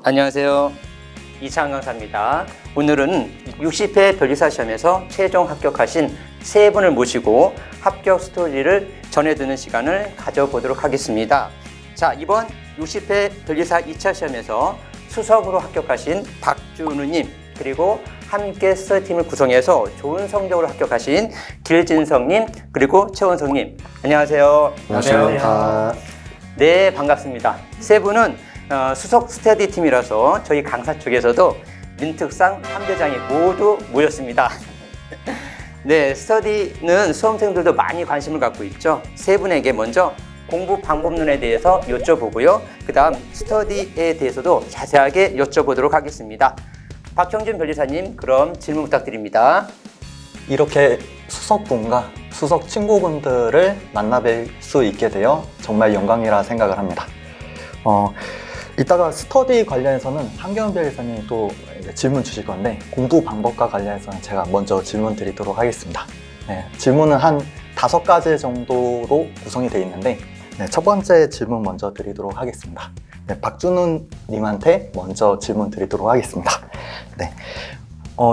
안녕하세요. 이창 강사입니다. 오늘은 60회 변리사 시험에서 최종 합격하신 세 분을 모시고 합격 스토리를 전해드리는 시간을 가져보도록 하겠습니다. 자, 이번 60회 변리사 2차 시험에서 수석으로 합격하신 박준우님, 그리고 함께 스터디팀을 구성해서 좋은 성적으로 합격하신 길진성님, 그리고 최원성님. 안녕하세요. 안녕하십니까. 네, 반갑습니다. 세 분은 수석 스터디 팀이라서 저희 강사 쪽에서도 민특상 3대장이 모두 모였습니다. 네, 스터디는 수험생들도 많이 관심을 갖고 있죠. 세 분에게 먼저 공부 방법론에 대해서 여쭤보고요. 그 다음 스터디에 대해서도 자세하게 여쭤보도록 하겠습니다. 박형준 변리사님, 그럼 질문 부탁드립니다. 이렇게 수석분과 수석 친구분들을 만나뵐 수 있게 되어 정말 영광이라 생각을 합니다. 이따가 스터디 관련해서는 한경현 변리사님이 또 질문 주실 건데, 공부 방법과 관련해서는 제가 먼저 질문 드리도록 하겠습니다. 네, 질문은 한 5가지 정도로 구성이 되어 있는데, 네, 첫 번째 질문 먼저 드리도록 하겠습니다. 네, 박준우 님한테 먼저 질문 드리도록 하겠습니다. 네,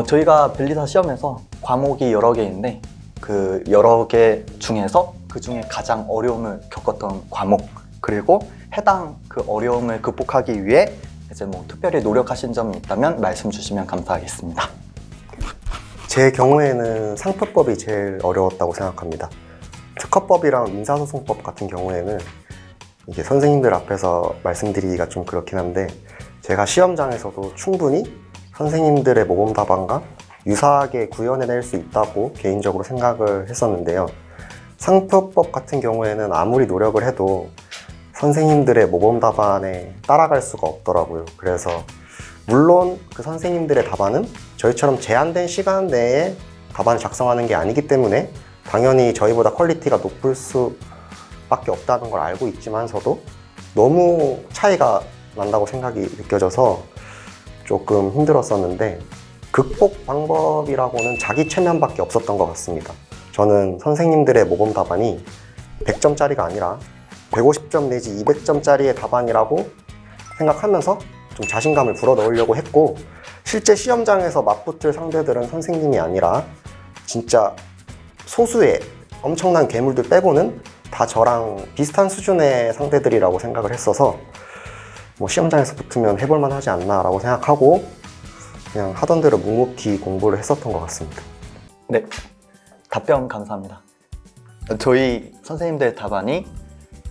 저희가 변리사 시험에서 과목이 여러 개인데, 그 여러 개 중에서 그 중에 가장 어려움을 겪었던 과목, 그리고 해당 그 어려움을 극복하기 위해 이제 뭐 특별히 노력하신 점이 있다면 말씀 주시면 감사하겠습니다. 제 경우에는 상표법이 제일 어려웠다고 생각합니다. 특허법이랑 민사소송법 같은 경우에는 이게 선생님들 앞에서 말씀드리기가 좀 그렇긴 한데, 제가 시험장에서도 충분히 선생님들의 모범 답안과 유사하게 구현해낼 수 있다고 개인적으로 생각을 했었는데요. 상표법 같은 경우에는 아무리 노력을 해도 선생님들의 모범 답안에 따라갈 수가 없더라고요. 그래서 물론 그 선생님들의 답안은 저희처럼 제한된 시간 내에 답안을 작성하는 게 아니기 때문에 당연히 저희보다 퀄리티가 높을 수밖에 없다는 걸 알고 있지만서도 너무 차이가 난다고 생각이 느껴져서 조금 힘들었었는데, 극복 방법이라고는 자기 체면밖에 없었던 것 같습니다. 저는 선생님들의 모범 답안이 100점짜리가 아니라 150점 내지 200점짜리의 답안이라고 생각하면서 좀 자신감을 불어넣으려고 했고, 실제 시험장에서 맞붙을 상대들은 선생님이 아니라 진짜 소수의 엄청난 괴물들 빼고는 다 저랑 비슷한 수준의 상대들이라고 생각을 했어서 뭐 시험장에서 붙으면 해볼만 하지 않나 라고 생각하고 그냥 하던 대로 묵묵히 공부를 했었던 것 같습니다. 네, 답변 감사합니다. 저희 선생님들 답안이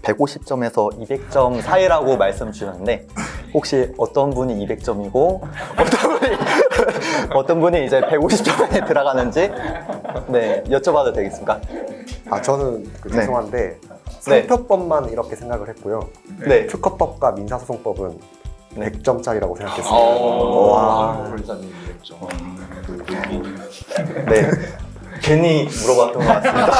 150점에서 200점 사이라고 말씀 주셨는데, 혹시 어떤 분이 200점이고 어떤 분이 이제 150점에 들어가는지 네, 여쭤봐도 되겠습니까? 저는 네. 죄송한데 상표법만 이렇게 생각을 했고요. 네. 특허법과 민사소송법은 네. 100점짜리라고 생각했습니다. 와. 네. 괜히 물어봤던 것 같습니다.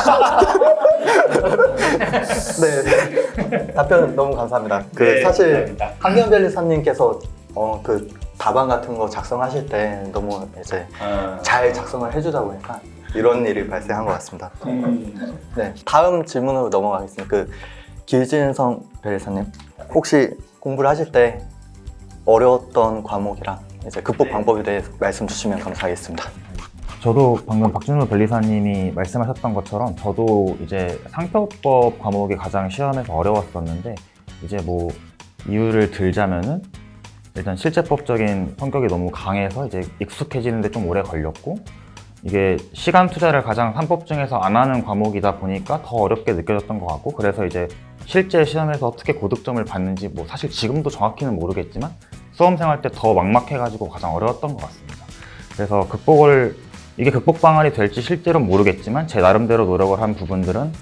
네. 답변 너무 감사합니다. 네, 사실 감사합니다. 한경 변리사님께서 그 답안 같은 거 작성하실 때 너무 이제 잘 작성을 해주다 보니까 이런 일이 발생한 것 같습니다. 네. 다음 질문으로 넘어가겠습니다. 그 길진성 변리사님, 혹시 공부를 하실 때 어려웠던 과목이랑 이제 극복 방법에 대해서 말씀 주시면 감사하겠습니다. 저도 방금 박준우 변리사님이 말씀하셨던 것처럼 저도 이제 상표법 과목이 가장 시험에서 어려웠었는데, 이제 뭐 이유를 들자면은 일단 실제법적인 성격이 너무 강해서 이제 익숙해지는데 좀 오래 걸렸고, 이게 시간 투자를 가장 3법 중에서 안 하는 과목이다 보니까 더 어렵게 느껴졌던 것 같고, 그래서 이제 실제 시험에서 어떻게 고득점을 받는지 뭐 사실 지금도 정확히는 모르겠지만 수험생활 때 더 막막해가지고 가장 어려웠던 것 같습니다. 그래서 이게 극복 방안이 될지 실제로는 모르겠지만 제 나름대로 노력을 한 부분들은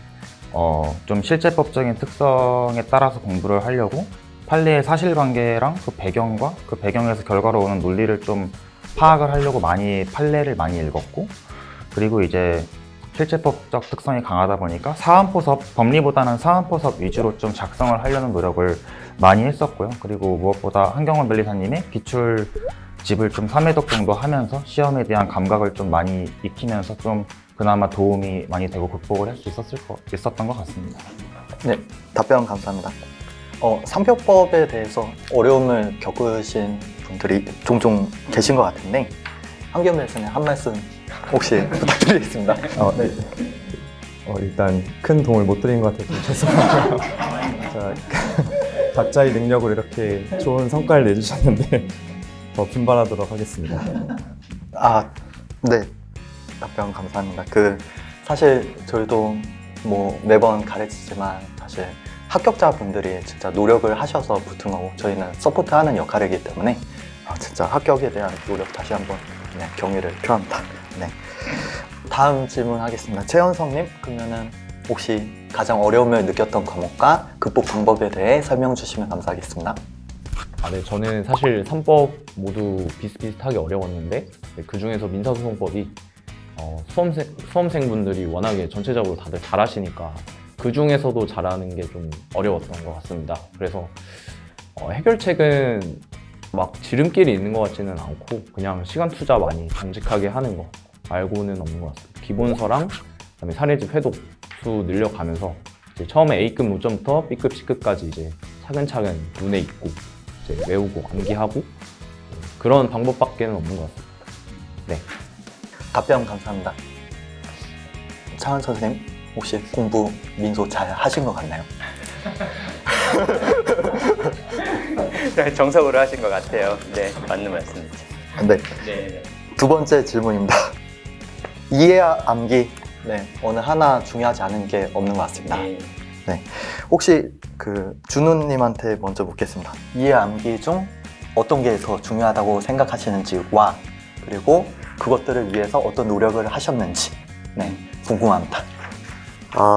좀 실제법적인 특성에 따라서 공부를 하려고 판례의 사실관계랑 그 배경과 그 배경에서 결과로 오는 논리를 좀 파악을 하려고 판례를 많이 읽었고, 그리고 이제 실제법적 특성이 강하다 보니까 사안포섭, 법리보다는 사안포섭 위주로 좀 작성을 하려는 노력을 많이 했었고요. 그리고 무엇보다 한경원 변리사님의 기출집을 좀 3회독 정도 하면서 시험에 대한 감각을 좀 많이 익히면서 좀 그나마 도움이 많이 되고 극복을 할 수 있었던 것 같습니다. 네, 답변 감사합니다. 상표법에 대해서 어려움을 겪으신 분들이 종종 계신 것 같은데 한경 변호사님 한 말씀 혹시 부탁드리겠습니다. 네. 일단 큰 도움을 못 드린 것 같아서 좀 죄송하고요. 자, 각자의 능력으로 이렇게 좋은 성과를 내주셨는데 더 분발하도록 하겠습니다. 네. 답변 감사합니다. 사실 저희도 뭐 매번 가르치지만 사실 합격자분들이 진짜 노력을 하셔서 붙은 거고 저희는 서포트하는 역할이기 때문에 진짜 합격에 대한 노력 다시 한번 경의를 표합니다. 네. 다음 질문 하겠습니다. 최현성님, 그러면은 혹시 가장 어려움을 느꼈던 과목과 극복 방법에 대해 설명 주시면 감사하겠습니다. 네, 저는 사실 3법 모두 비슷비슷하게 어려웠는데 그 중에서 민사소송법이 수험생분들이 워낙에 전체적으로 다들 잘하시니까 그 중에서도 잘하는 게 좀 어려웠던 것 같습니다. 그래서 해결책은 막 지름길이 있는 것 같지는 않고 그냥 시간 투자 많이 정직하게 하는 거 말고는 없는 것 같습니다. 기본서랑 그다음에 사례집 회독 수 늘려가면서 이제 처음에 A급 노점부터 B급, C급까지 이제 차근차근 눈에 익고 이제 외우고 암기하고 그런 방법밖에는 없는 것 같습니다. 네. 답변 감사합니다. 차은 선생님, 혹시 공부 민소 잘 하신 것 같나요? 정석으로 하신 것 같아요. 네, 맞는 말씀이죠. 네. 네. 두 번째 질문입니다. 이해와 암기, 어느 하나 중요하지 않은 게 없는 것 같습니다. 혹시 준우님한테 먼저 묻겠습니다. 이해와 암기 중 어떤 게 더 중요하다고 생각하시는지와 그리고 그것들을 위해서 어떤 노력을 하셨는지 궁금합니다.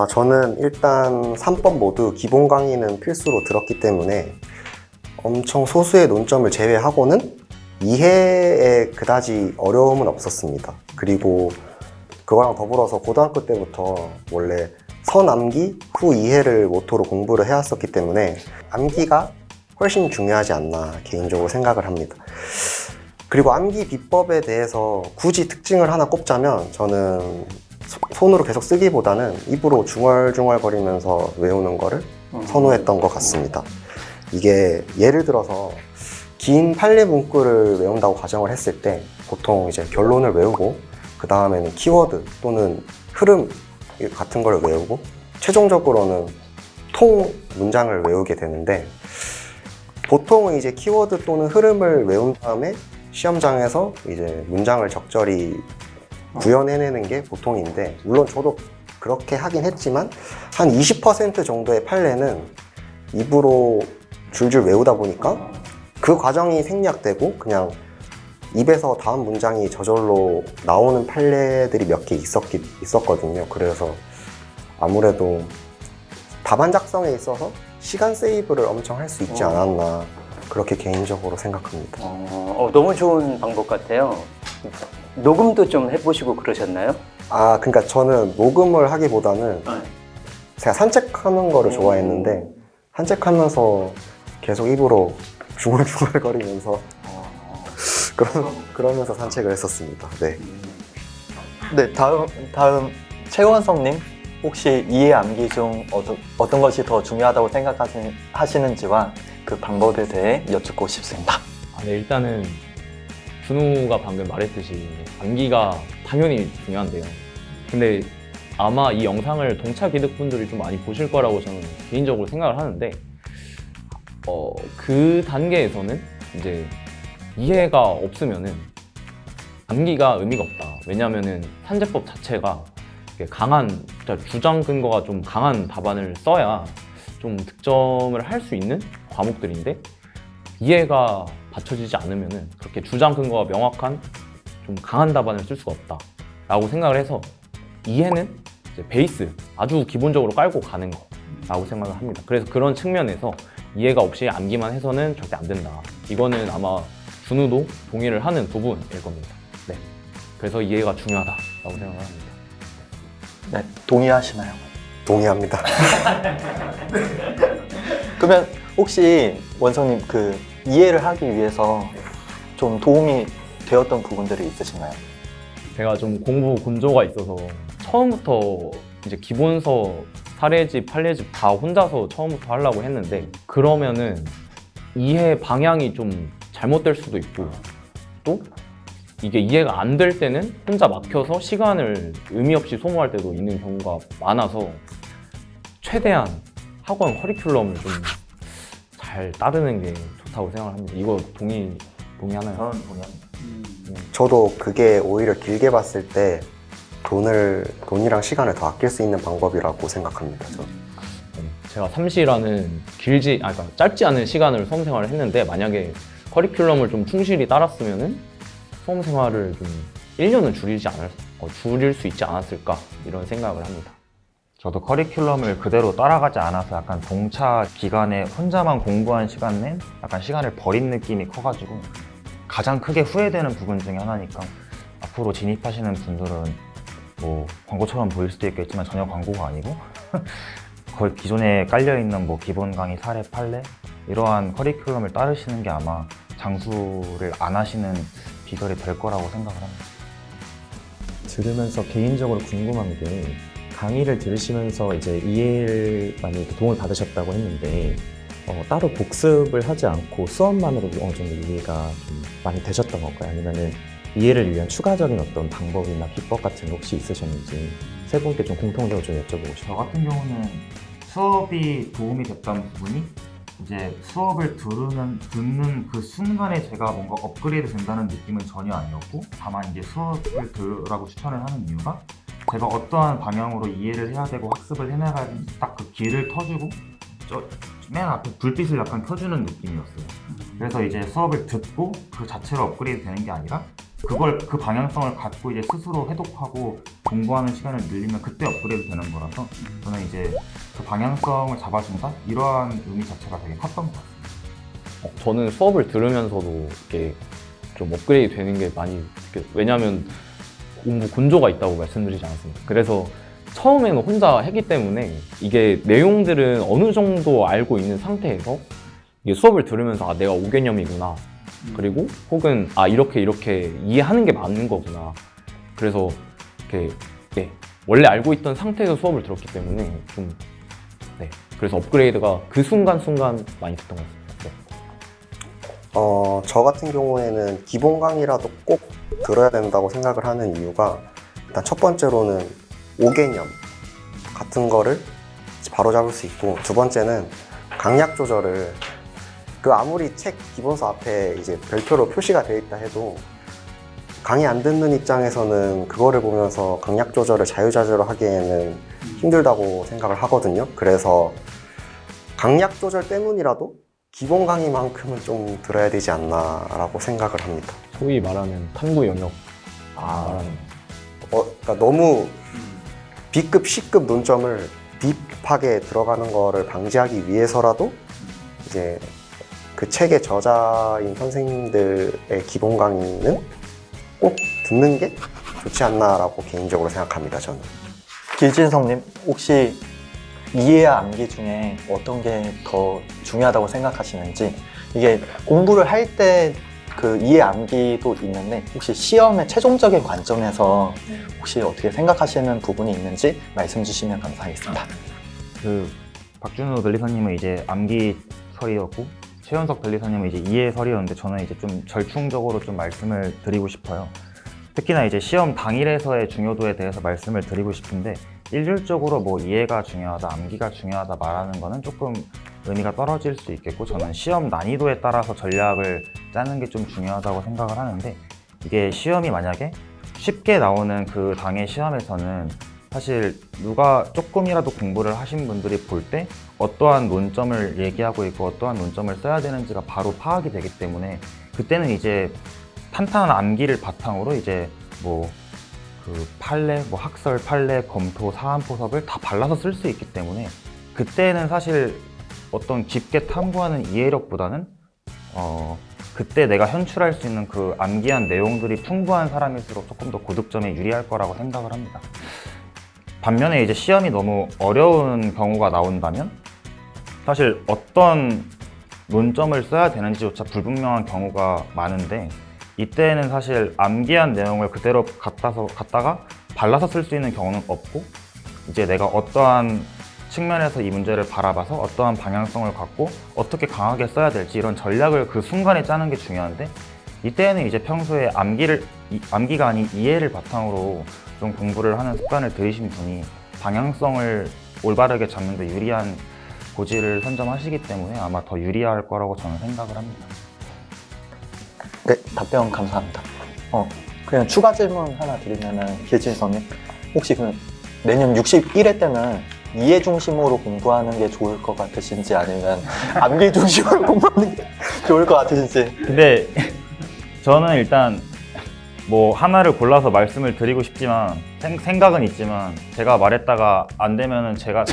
저는 일단 3법 모두 기본 강의는 필수로 들었기 때문에 엄청 소수의 논점을 제외하고는 이해에 그다지 어려움은 없었습니다. 그리고 그거랑 더불어서 고등학교 때부터 원래 선암기, 후이해를 모토로 공부를 해왔었기 때문에 암기가 훨씬 중요하지 않나 개인적으로 생각을 합니다. 그리고 암기 비법에 대해서 굳이 특징을 하나 꼽자면 저는 손으로 계속 쓰기보다는 입으로 중얼중얼거리면서 외우는 거를 선호했던 것 같습니다. 이게 예를 들어서 긴 판례 문구를 외운다고 가정을 했을 때 보통 이제 결론을 외우고 그 다음에는 키워드 또는 흐름 같은 걸 외우고 최종적으로는 통 문장을 외우게 되는데 보통은 이제 키워드 또는 흐름을 외운 다음에 시험장에서 이제 문장을 적절히 구현해내는 게 보통인데 물론 저도 그렇게 하긴 했지만 한 20% 정도의 판례는 입으로 줄줄 외우다 보니까 그 과정이 생략되고 그냥 입에서 다음 문장이 저절로 나오는 판례들이 몇 개 있었거든요. 그래서 아무래도 답안 작성에 있어서 시간 세이브를 엄청 할 수 있지 않았나 그렇게 개인적으로 생각합니다. 너무 좋은 방법 같아요. 녹음도 좀 해보시고 그러셨나요? 그러니까 저는 녹음을 하기보다는 제가 산책하는 거를 좋아했는데 산책하면서 계속 입으로 중얼중얼거리면서 그러면서 산책을 했었습니다. 네. 네, 다음 최원성님, 혹시 이해 암기 중 어떤 것이 더 중요하다고 생각하시는지와 그 방법에 대해 여쭙고 싶습니다. 네, 일단은 준우가 방금 말했듯이 암기가 당연히 중요한데요. 근데 아마 이 영상을 동차 기득분들이 좀 많이 보실 거라고 저는 개인적으로 생각을 하는데 그 단계에서는 이제 이해가 없으면은 암기가 의미가 없다. 왜냐면은 산재법 자체가 강한 주장 근거가 좀 강한 답안을 써야 좀 득점을 할 수 있는 과목들인데 이해가 받쳐지지 않으면은 그렇게 주장 근거가 명확한 좀 강한 답안을 쓸 수가 없다라고 생각을 해서 이해는 이제 베이스 아주 기본적으로 깔고 가는 거라고 생각을 합니다. 그래서 그런 측면에서 이해가 없이 암기만 해서는 절대 안 된다. 이거는 아마 준우도 동의를 하는 부분일 겁니다. 네. 그래서 이해가 중요하다라고 생각을 합니다. 네, 동의하시나요? 동의합니다. 그러면 혹시 원성님 이해를 하기 위해서 좀 도움이 되었던 부분들이 있으신가요? 제가 좀 공부 곤조가 있어서 처음부터 이제 기본서, 사례집, 판례집 다 혼자서 처음부터 하려고 했는데 그러면은 이해 방향이 좀 잘못될 수도 있고 또 이게 이해가 안 될 때는 혼자 막혀서 시간을 의미 없이 소모할 때도 있는 경우가 많아서 최대한 학원 커리큘럼을 좀 잘 따르는 게 좋다고 생각을 합니다. 이거 동의하나요? 저는 동의합니다. 저도 그게 오히려 길게 봤을 때 돈이랑 시간을 더 아낄 수 있는 방법이라고 생각합니다. 저는. 제가 삼시라는 그러니까 짧지 않은 시간을 수험생활을 했는데 만약에 커리큘럼을 좀 충실히 따랐으면은 수험생활을 좀 1년은 줄일 수 있지 않았을까 이런 생각을 합니다. 저도 커리큘럼을 그대로 따라가지 않아서 약간 동차 기간에 혼자만 공부한 시간 낸 약간 시간을 버린 느낌이 커가지고 가장 크게 후회되는 부분 중에 하나니까 앞으로 진입하시는 분들은 뭐 광고처럼 보일 수도 있겠지만 전혀 광고가 아니고 거의 기존에 깔려있는 뭐 기본 강의, 사례, 판례 이러한 커리큘럼을 따르시는 게 아마 장수를 안 하시는 비결이 될 거라고 생각을 합니다. 들으면서 개인적으로 궁금한 게 강의를 들으시면서 이제 이해를 많이 도움을 받으셨다고 했는데 따로 복습을 하지 않고 수업만으로도 어느 정도 이해가 좀 많이 되셨던 건가요? 아니면은 이해를 위한 추가적인 어떤 방법이나 비법 같은 게 혹시 있으셨는지 세 분께 좀 공통적으로 좀 여쭤보고 저 싶어요. 같은 경우는 수업이 도움이 됐던 부분이 이제 수업을 듣는 그 순간에 제가 뭔가 업그레이드 된다는 느낌은 전혀 아니었고 다만 이제 수업을 들으라고 추천을 하는 이유가 제가 어떠한 방향으로 이해를 해야 되고 학습을 해나가는 딱 그 길을 터주고 맨 앞에 불빛을 약간 켜주는 느낌이었어요. 그래서 이제 수업을 듣고 그 자체로 업그레이드 되는 게 아니라 그 방향성을 갖고 이제 스스로 해독하고 공부하는 시간을 늘리면 그때 업그레이드 되는 거라서 저는 이제 그 방향성을 잡아준다? 이러한 의미 자체가 되게 컸던 것 같습니다. 저는 수업을 들으면서도 이렇게 좀 업그레이드 되는 게 많이 왜냐하면 공부 곤조가 있다고 말씀드리지 않았습니까? 그래서 처음에는 혼자 했기 때문에 이게 내용들은 어느 정도 알고 있는 상태에서 이게 수업을 들으면서 내가 5개념이구나 그리고 혹은 이렇게 이해하는 게 맞는 거구나 그래서 이렇게 원래 알고 있던 상태에서 수업을 들었기 때문에 좀 그래서 업그레이드가 그 순간순간 많이 됐던 것 같습니다. 저 같은 경우에는 기본 강의라도 꼭 들어야 된다고 생각을 하는 이유가 일단 첫 번째로는 5개념 같은 거를 바로 잡을 수 있고 두 번째는 강약 조절을 아무리 책 기본서 앞에 이제 별표로 표시가 되어 있다 해도 강의 안 듣는 입장에서는 그거를 보면서 강약 조절을 자유자재로 하기에는 힘들다고 생각을 하거든요. 그래서 강약 조절 때문이라도 기본 강의만큼은 좀 들어야 되지 않나라고 생각을 합니다. 소위 말하는 탐구 영역 말하는 그러니까 너무 B급, C급 논점을 딥하게 들어가는 거를 방지하기 위해서라도 이제 그 책의 저자인 선생님들의 기본 강의는 꼭 듣는 게 좋지 않나라고 개인적으로 생각합니다. 저는. 길진성님, 혹시 이해와 암기 중에 어떤 게 더 중요하다고 생각하시는지, 이게 공부를 할 때 그 이해 암기도 있는데 혹시 시험의 최종적인 관점에서 혹시 어떻게 생각하시는 부분이 있는지 말씀 주시면 감사하겠습니다. 박준우 변리사님은 이제 암기설이었고 최현석 변리사님은 이제 이해설이었는데 저는 이제 좀 절충적으로 좀 말씀을 드리고 싶어요. 특히나 이제 시험 당일에서의 중요도에 대해서 말씀을 드리고 싶은데 일률적으로 뭐 이해가 중요하다, 암기가 중요하다 말하는 거는 조금 의미가 떨어질 수 있겠고 저는 시험 난이도에 따라서 전략을 짜는 게 좀 중요하다고 생각을 하는데 이게 시험이 만약에 쉽게 나오는 그 당의 시험에서는 사실 누가 조금이라도 공부를 하신 분들이 볼 때 어떠한 논점을 얘기하고 있고 어떠한 논점을 써야 되는지가 바로 파악이 되기 때문에 그때는 이제 탄탄한 암기를 바탕으로 이제 뭐 그 판례, 뭐 학설, 판례, 검토, 사안포섭을 다 발라서 쓸 수 있기 때문에 그때는 사실 어떤 깊게 탐구하는 이해력보다는 그때 내가 현출할 수 있는 그 암기한 내용들이 풍부한 사람일수록 조금 더 고득점에 유리할 거라고 생각을 합니다. 반면에 이제 시험이 너무 어려운 경우가 나온다면 사실 어떤 논점을 써야 되는지조차 불분명한 경우가 많은데 이때는 사실 암기한 내용을 그대로 갖다가 발라서 쓸 수 있는 경우는 없고 이제 내가 어떠한 측면에서 이 문제를 바라봐서 어떠한 방향성을 갖고 어떻게 강하게 써야 될지 이런 전략을 그 순간에 짜는 게 중요한데, 이때는 이제 평소에 암기가 아닌 이해를 바탕으로 좀 공부를 하는 습관을 들이신 분이 방향성을 올바르게 잡는 데 유리한 고지를 선점하시기 때문에 아마 더 유리할 거라고 저는 생각을 합니다. 네, 답변 감사합니다. 그냥 추가 질문 하나 드리면은 기진 선생님, 혹시 그 내년 61회 때는 이해 중심으로 공부하는 게 좋을 것 같으신지 아니면 암기 중심으로 공부하는 게 좋을 것 같으신지. 근데 저는 일단 뭐 하나를 골라서 말씀을 드리고 싶지만 생각은 있지만, 제가 말했다가 안 되면은 제가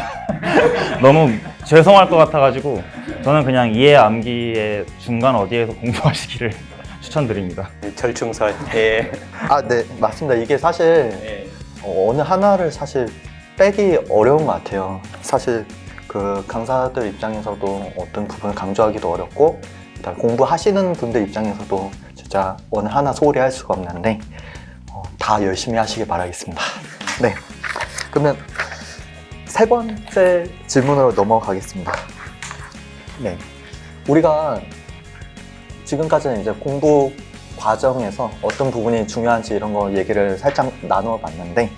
너무 죄송할 것 같아가지고 저는 그냥 이해 암기의 중간 어디에서 공부하시기를 추천드립니다. 절충선. 예. 네, 맞습니다. 이게 사실 어느 하나를 사실 빼기 어려운 것 같아요. 사실 그 강사들 입장에서도 어떤 부분을 강조하기도 어렵고, 그다음에 공부하시는 분들 입장에서도 진짜 어느 하나 소홀히 할 수가 없는데 다 열심히 하시길 바라겠습니다. 네, 그러면 세 번째 질문으로 넘어가겠습니다. 네, 우리가 지금까지는 이제 공부 과정에서 어떤 부분이 중요한지 이런 거 얘기를 살짝 나누어 봤는데,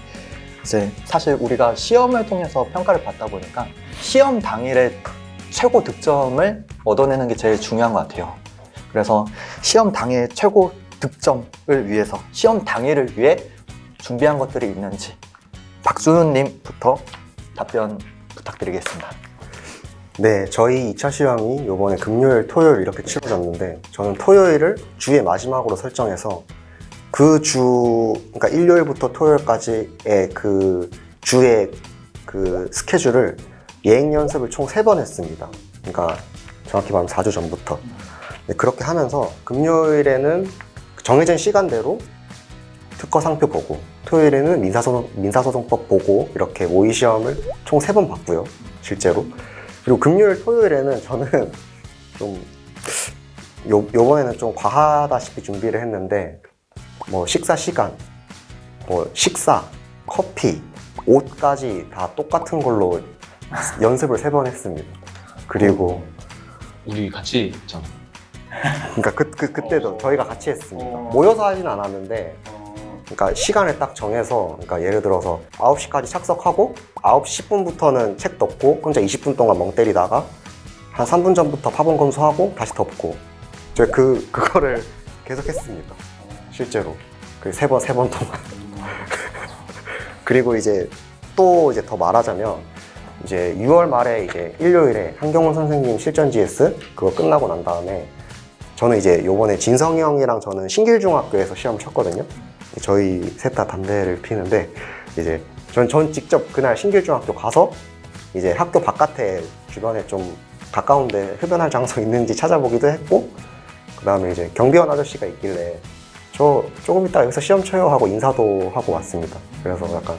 이제 사실 우리가 시험을 통해서 평가를 받다 보니까 시험 당일에 최고 득점을 얻어내는 게 제일 중요한 것 같아요. 그래서 시험 당일 최고 득점을 위해서, 시험 당일을 위해 준비한 것들이 있는지 박준우님부터 답변 부탁드리겠습니다. 네, 저희 2차 시험이 이번에 금요일, 토요일 이렇게 치러졌는데, 저는 토요일을 주의 마지막으로 설정해서 그 주, 그러니까 일요일부터 토요일까지의 그 주의 그 스케줄을 예행 연습을 총 3번 했습니다. 그러니까 정확히 말하면 4주 전부터. 네, 그렇게 하면서 금요일에는 정해진 시간대로 특허 상표 보고, 토요일에는 민사소송법 보고, 이렇게 모의 시험을 총 3번 봤고요, 실제로. 그리고 금요일, 토요일에는 저는 좀 요번에는 좀 과하다시피 준비를 했는데, 뭐 식사 시간, 뭐 식사, 커피, 옷까지 다 똑같은 걸로 연습을 3번 했습니다. 그리고 우리 같이 했잖아. 그러니까 그때도 저희가 같이 했습니다. 모여서 하진 않았는데, 그러니까 시간을 딱 정해서, 그러니까 예를 들어서 9시까지 착석하고 9시 10분부터는 책 덮고 혼자 20분 동안 멍 때리다가 한 3분 전부터 파본 검수하고 다시 덮고, 저희 그거를 계속 했습니다. 실제로 그 3번 동안. 그리고 이제 또 이제 더 말하자면, 이제 6월 말에 이제 일요일에 한경훈 선생님 실전 GS 그거 끝나고 난 다음에, 저는 이제 요번에 진성이 형이랑 저는 신길중학교에서 시험 쳤거든요. 저희 셋 다 담배를 피는데, 이제 전 직접 그날 신길중학교 가서 이제 학교 바깥에 주변에 좀 가까운데 흡연할 장소 있는지 찾아보기도 했고, 그 다음에 이제 경비원 아저씨가 있길래 저 조금 이따 여기서 시험 쳐요 하고 인사도 하고 왔습니다. 그래서 약간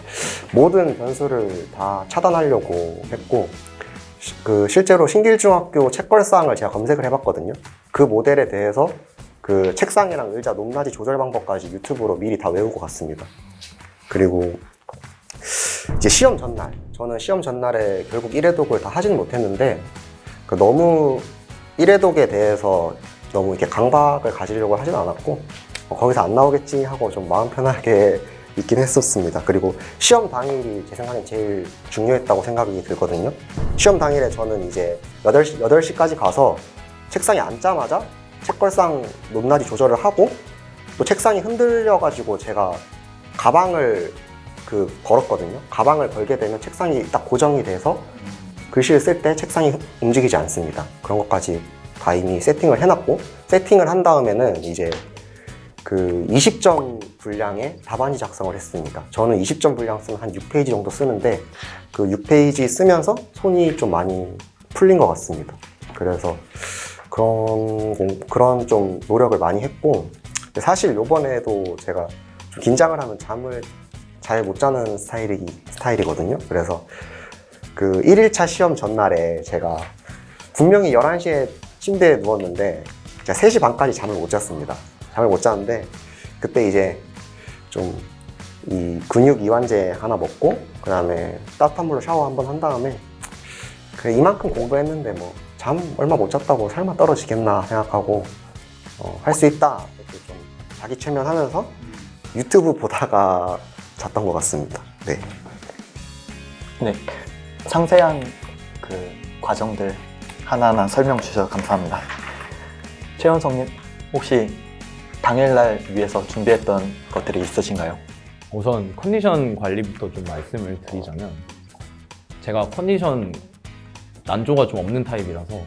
모든 변수를 다 차단하려고 했고, 그 실제로 신길중학교 책걸상을 제가 검색을 해봤거든요. 그 모델에 대해서 그 책상이랑 의자 높낮이 조절 방법까지 유튜브로 미리 다 외우고 갔습니다. 그리고 이제 시험 전날, 저는 시험 전날에 결국 1회독을 다 하지는 못했는데, 그 너무 1회독에 대해서 너무 이렇게 강박을 가지려고 하진 않았고, 거기서 안 나오겠지 하고 좀 마음 편하게 있긴 했었습니다. 그리고 시험 당일이 제 생각엔 제일 중요했다고 생각이 들거든요. 시험 당일에 저는 이제 8시까지 가서 책상에 앉자마자 책걸상 높낮이 조절을 하고, 또 책상이 흔들려가지고 제가 가방을 걸었거든요. 가방을 걸게 되면 책상이 딱 고정이 돼서 글씨를 쓸 때 책상이 움직이지 않습니다. 그런 것까지 다 이미 세팅을 해놨고, 세팅을 한 다음에는 이제 그 20점 분량의 답안지 작성을 했습니다. 저는 20점 분량 쓰면 한 6페이지 정도 쓰는데, 그 6페이지 쓰면서 손이 좀 많이 풀린 것 같습니다. 그래서 그런 좀 노력을 많이 했고, 사실 요번에도 제가 좀 긴장을 하면 잠을 잘 못 자는 스타일이거든요. 그래서 그 1일차 시험 전날에 제가 분명히 11시에 침대에 누웠는데 제가 3시 반까지 잠을 못 잤습니다. 잠을 못 잤는데, 그때 이제 좀 이 근육 이완제 하나 먹고 그 다음에 따뜻한 물로 샤워 한번 한 다음에 그래 이만큼 공부했는데 뭐 잠 얼마 못 잤다고 설마 떨어지겠나 생각하고 할 수 있다 이렇게 좀 자기 최면하면서 유튜브 보다가 잤던 것 같습니다. 네. 네, 상세한 그 과정들 하나하나 설명 주셔서 감사합니다. 최현성님, 혹시 당일날 위해서 준비했던 것들이 있으신가요? 우선 컨디션 관리부터 좀 말씀을 드리자면 제가 컨디션 난조가 좀 없는 타입이라서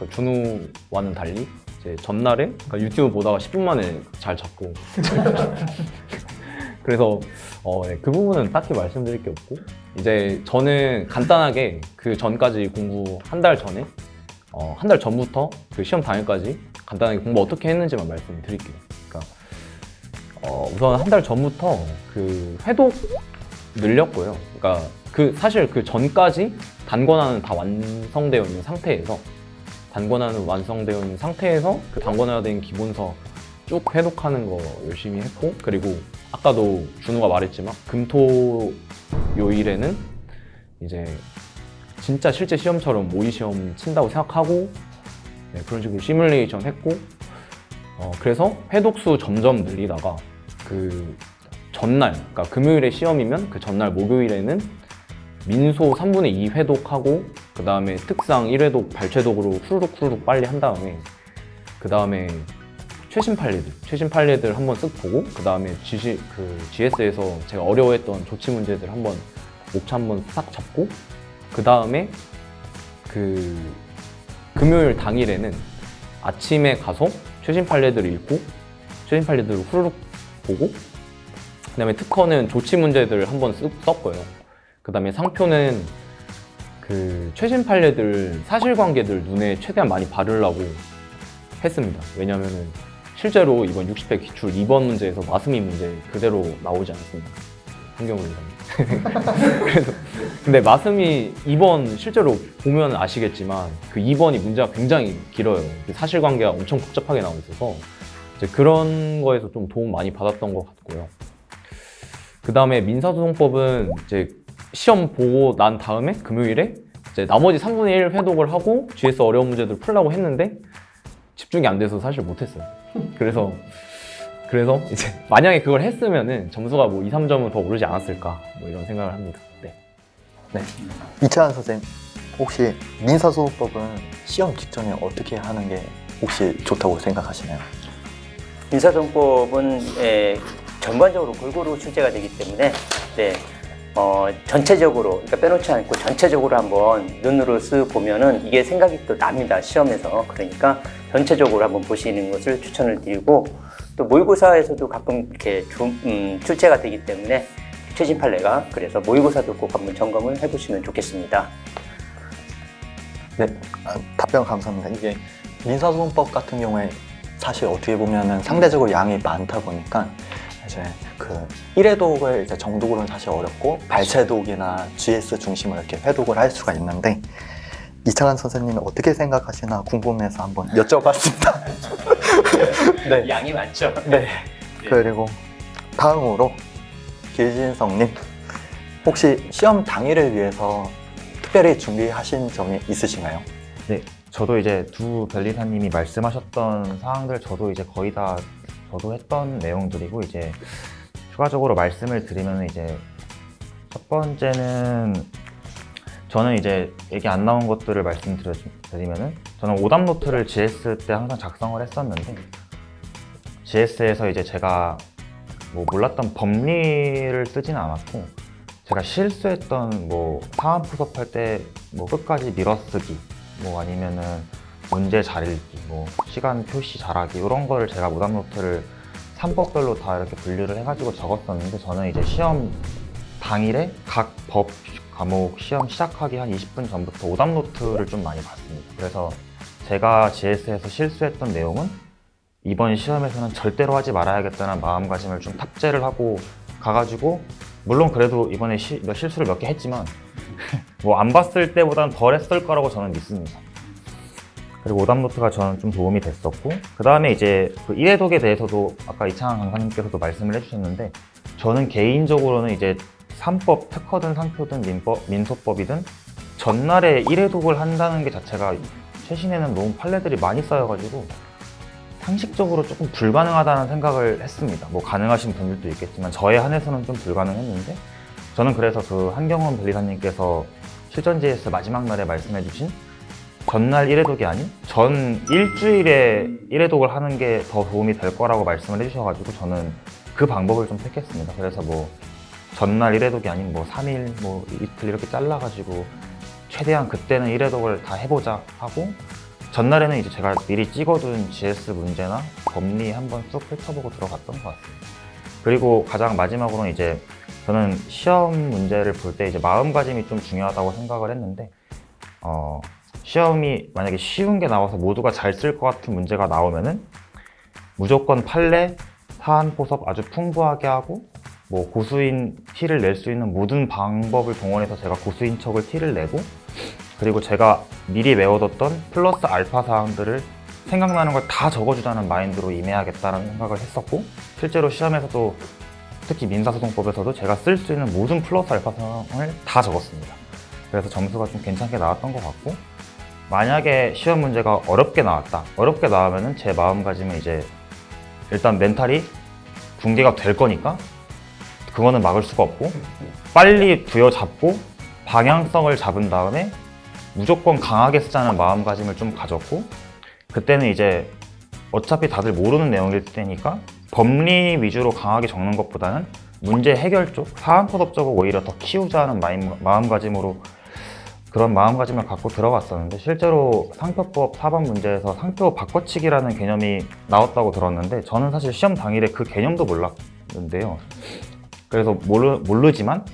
준우와는 달리 이제 전날에 유튜브 보다가 10분 만에 잘 잡고 그래서 네, 그 부분은 딱히 말씀드릴 게 없고 이제 저는 간단하게 그 전까지 공부 한 달 전에 한 달 전부터 그 시험 당일까지 간단하게 공부 어떻게 했는지만 말씀드릴게요. 그러니까 우선 한 달 전부터 그 회독 늘렸고요. 그러니까 그 사실 그 전까지 단권화는 다 완성되어 있는 상태에서 그 단권화되어 있는 기본서 쭉 회독하는 거 열심히 했고 그리고 아까도 준우가 말했지만 금토요일에는 이제 진짜 실제 시험처럼 모의 시험 친다고 생각하고 네, 그런 식으로 시뮬레이션 했고 그래서 회독수 점점 늘리다가 그 전날, 그러니까 금요일에 시험이면 그 전날 목요일에는 민소 3분의 2 회독하고 그 다음에 특상 1회독 발췌독으로 후루룩 빨리 한 다음에 그 다음에 최신 판례들 한번 쓱 보고 그 다음에 GS에서 제가 어려워했던 조치 문제들 한번 목차 한번 싹 잡고 그 다음에 그 금요일 당일에는 아침에 가서 최신 판례들을 읽고 최신 판례들을 후루룩 보고 그 다음에 특허는 조치 문제들을 한번 쓱 썼고요. 그 다음에 상표는 그 최신 판례들 사실관계들 눈에 최대한 많이 바르려고 했습니다. 왜냐면은 실제로 이번 60회 기출 2번 문제에서 마스미 문제 그대로 나오지 않습니다. 환경원리사님. 그래서 근데 마스미 2번 실제로 보면 아시겠지만 그 2번이 문제가 굉장히 길어요. 사실관계가 엄청 복잡하게 나오고 있어서 이제 그런 거에서 좀 도움 많이 받았던 것 같고요. 그 다음에 민사소송법은 이제 시험 보고 난 다음에 금요일에 이제 나머지 3분의 1 회독을 하고 GS 어려운 문제들 풀려고 했는데 집중이 안 돼서 사실 못했어요. 그래서 이제 만약에 그걸 했으면은 점수가 뭐 2, 3점은 더 오르지 않았을까 뭐 이런 생각을 합니다. 네. 네, 이차한 선생님, 혹시 민사소송법은 시험 직전에 어떻게 하는 게 혹시 좋다고 생각하시나요? 민사소송법은 전반적으로 골고루 출제가 되기 때문에 전체적으로 그러니까 빼놓지 않고 전체적으로 한번 눈으로 쓱 보면은 이게 생각이 또 납니다. 시험에서. 그러니까 전체적으로 한번 보시는 것을 추천을 드리고 또 모의고사에서도 가끔 이렇게 출제가 되기 때문에 최신 판례가 그래서 모의고사도 꼭 한번 점검을 해보시면 좋겠습니다. 네, 답변 감사합니다. 이게 민사소송법 같은 경우에 사실 어떻게 보면은 상대적으로 양이 많다 보니까 이제 그 1회독을 이제 정독으로는 사실 어렵고 발췌독이나 GS 중심으로 이렇게 회독을 할 수가 있는데 이창한 선생님은 어떻게 생각하시나 궁금해서 한번 여쭤봤습니다. 네. 양이 많죠. 네. 그리고 다음으로 길진성님, 혹시 시험 당일을 위해서 특별히 준비하신 점이 있으신가요? 네, 저도 이제 두 변리사님이 말씀하셨던 사항들 저도 이제 거의 다 저도 했던 내용들이고 이제 추가적으로 말씀을 드리면 이제 첫 번째는 저는 이제 얘기 안 나온 것들을 말씀드리면은 저는 오답 노트를 GS 때 항상 작성을 했었는데 GS에서 이제 제가 뭐 몰랐던 법리를 쓰지는 않았고 제가 실수했던 뭐 사안 푸석할 때 뭐 끝까지 밀어쓰기 뭐 아니면은 문제 잘 읽기, 뭐 시간 표시 잘하기 이런 거를 제가 오답 노트를 3법별로 다 이렇게 분류를 해가지고 적었었는데 저는 이제 시험 당일에 각 법 과목 시험 시작하기 한 20분 전부터 오답 노트를 좀 많이 봤습니다. 그래서 제가 GS에서 실수했던 내용은 이번 시험에서는 절대로 하지 말아야겠다는 마음가짐을 좀 탑재를 하고 가가지고 물론 그래도 이번에 실수를 몇 개 했지만 뭐 안 봤을 때보다는 덜 했을 거라고 저는 믿습니다. 그리고 오답 노트가 저는 좀 도움이 됐었고 그 다음에 이제 그 1회독에 대해서도 아까 이창한 강사님께서도 말씀을 해주셨는데 저는 개인적으로는 이제 3법, 특허든 상표든 민소법이든 전날에 1회독을 한다는 게 자체가 최신에는 너무 판례들이 많이 쌓여가지고 상식적으로 조금 불가능하다는 생각을 했습니다. 뭐 가능하신 분들도 있겠지만 저에 한해서는 좀 불가능했는데 저는 그래서 그 한경원 변리사님께서 실전 GS 마지막 날에 말씀해주신 전날 1회독이 아닌 전 일주일에 1회독을 하는 게 더 도움이 될 거라고 말씀을 해주셔가지고 저는 그 방법을 좀 택했습니다. 그래서 뭐 전날 1회독이 아닌 뭐 3일, 뭐 이틀 이렇게 잘라가지고 최대한 그때는 1회독을 다 해보자 하고 전날에는 이제 제가 미리 찍어둔 GS 문제나 법리 한번 쭉 펼쳐보고 들어갔던 것 같습니다. 그리고 가장 마지막으로는 이제 저는 시험 문제를 볼 때 이제 마음가짐이 좀 중요하다고 생각을 했는데 시험이 만약에 쉬운 게 나와서 모두가 잘 쓸 것 같은 문제가 나오면은 무조건 판례, 사안 포섭 아주 풍부하게 하고 뭐 고수인 티를 낼 수 있는 모든 방법을 동원해서 제가 고수인 척을 티를 내고 그리고 제가 미리 외워뒀던 플러스 알파 사항들을 생각나는 걸 다 적어주자는 마인드로 임해야겠다는 생각을 했었고 실제로 시험에서도 특히 민사소송법에서도 제가 쓸 수 있는 모든 플러스 알파 사항을 다 적었습니다. 그래서 점수가 좀 괜찮게 나왔던 것 같고 만약에 시험 문제가 어렵게 나왔다. 어렵게 나오면은 제 마음가짐은 이제 일단 멘탈이 붕괴가 될 거니까 그거는 막을 수가 없고 빨리 부여잡고 방향성을 잡은 다음에 무조건 강하게 쓰자는 마음가짐을 좀 가졌고 그때는 이제 어차피 다들 모르는 내용일 테니까 법리 위주로 강하게 적는 것보다는 문제 해결 쪽, 사안 포섭 쪽을 오히려 더 키우자는 마음가짐으로 그런 마음가짐을 갖고 들어갔었는데 실제로 상표법 4번 문제에서 상표 바꿔치기라는 개념이 나왔다고 들었는데 저는 사실 시험 당일에 그 개념도 몰랐는데요. 그래서 모르지만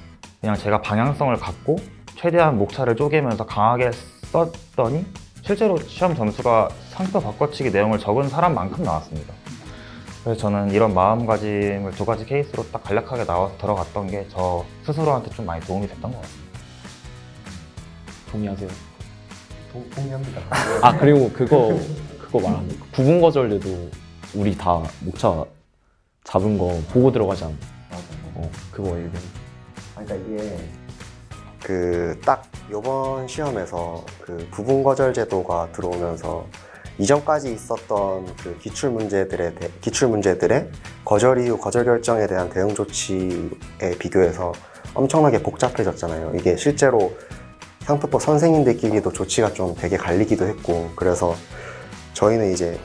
그냥 제가 방향성을 갖고 최대한 목차를 쪼개면서 강하게 썼더니 실제로 시험 점수가 상표 바꿔치기 내용을 적은 사람만큼 나왔습니다. 그래서 저는 이런 마음가짐을 두 가지 케이스로 딱 간략하게 나와서 들어갔던 게 저 스스로한테 좀 많이 도움이 됐던 것 같습니다. 동의하세요? 동의합니다. 아 그리고 그거 말하는 거. 구분 거절돼도 우리 다 목차 잡은 거 보고 들어가지 않나? 그거 얘기해. 그러니까 이게 딱 이번 시험에서 그 부분 거절 제도가 들어오면서 이전까지 있었던 그 기출 문제들의 거절 이후 거절 결정에 대한 대응 조치에 비교해서 엄청나게 복잡해졌잖아요. 이게 실제로 상표법 선생님들끼리도 조치가 좀 되게 갈리기도 했고 그래서 저희는 이제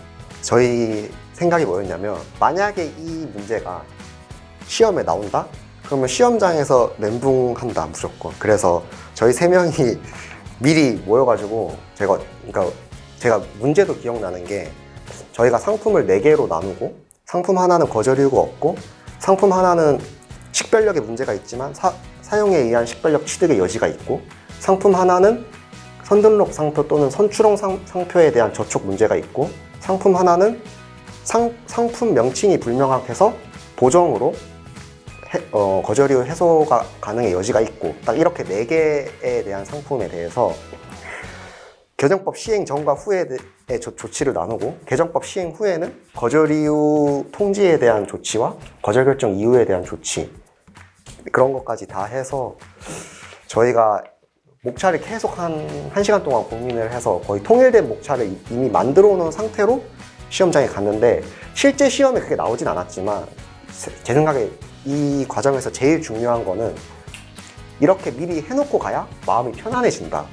저희 생각이 뭐였냐면 만약에 이 문제가 시험에 나온다? 그러면 시험장에서 멘붕한다 무조건. 그래서 저희 3명이 미리 모여가지고 제가 문제도 기억나는 게 저희가 상품을 4개로 나누고 상품 하나는 거절 이유가 없고 상품 하나는 식별력에 문제가 있지만 사용에 의한 식별력 취득의 여지가 있고 상품 하나는 선등록 상표 또는 선출용 상표에 대한 저촉 문제가 있고 상품 하나는 상품 명칭이 불명확해서 보정으로 거절 이후 해소가 가능의 여지가 있고 딱 이렇게 4개에 대한 상품에 대해서 개정법 시행 전과 후에 조치를 나누고 개정법 시행 후에는 거절 이후 통지에 대한 조치와 거절 결정 이후에 대한 조치 그런 것까지 다 해서 저희가 목차를 계속 한 1시간 동안 고민을 해서 거의 통일된 목차를 이미 만들어 놓은 상태로 시험장에 갔는데 실제 시험에 그게 나오진 않았지만 제 생각에 이 과정에서 제일 중요한 거는 이렇게 미리 해놓고 가야 마음이 편안해진다.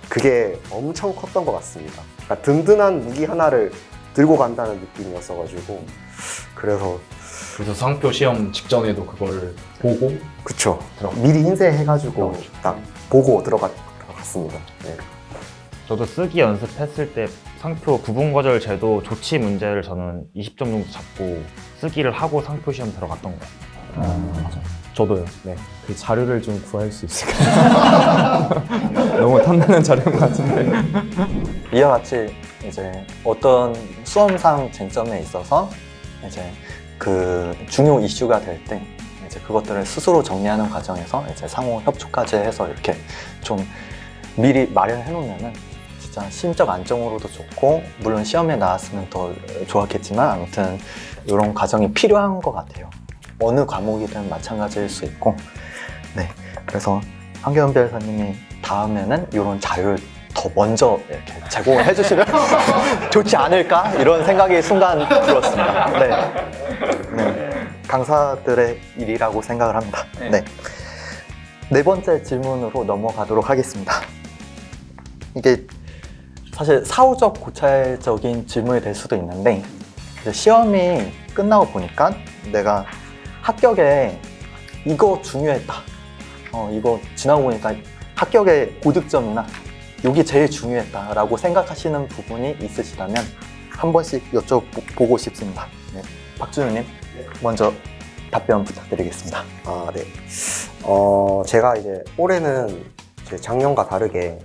그게 엄청 컸던 것 같습니다. 그러니까 든든한 무기 하나를 들고 간다는 느낌이었어가지고 그래서 상표 시험 직전에도 그걸 보고 그쵸. 미리 인쇄해가지고 딱 보고 들어갔습니다. 네. 저도 쓰기 연습했을 때 상표 구분 거절 제도 조치 문제를 저는 20점 정도 잡고 쓰기를 하고 상표 시험 들어갔던 것 같아요. 저도요. 네, 그 자료를 좀 구할 수 있을까요? 너무 탐나는 자료인 것 같은데. 이와 같이 이제 어떤 수험상 쟁점에 있어서 이제 그 중요 이슈가 될 때 이제 그것들을 스스로 정리하는 과정에서 이제 상호 협조까지 해서 이렇게 좀 미리 마련해 놓으면은 진짜 심적 안정으로도 좋고 물론 시험에 나왔으면 더 좋았겠지만 아무튼 이런 과정이 필요한 것 같아요. 어느 과목이든 마찬가지일 수 있고, 네, 그래서 한경훈 변호사님이 다음에는 이런 자료를 더 먼저 이렇게 제공을 해주시면 좋지 않을까 이런 생각이 순간 들었습니다. 네, 강사들의 일이라고 생각을 합니다. 네. 네 번째 질문으로 넘어가도록 하겠습니다. 이게 사실 사후적 고찰적인 질문이 될 수도 있는데, 이제 시험이 끝나고 보니까 내가 합격에 이거 중요했다, 이거 지나고 보니까 합격의 고득점이나 이게 제일 중요했다라고 생각하시는 부분이 있으시다면 한 번씩 여쭤보고 싶습니다. 네. 박준우님, 먼저 답변 부탁드리겠습니다. 아, 네. 제가 이제 올해는 이제 작년과 다르게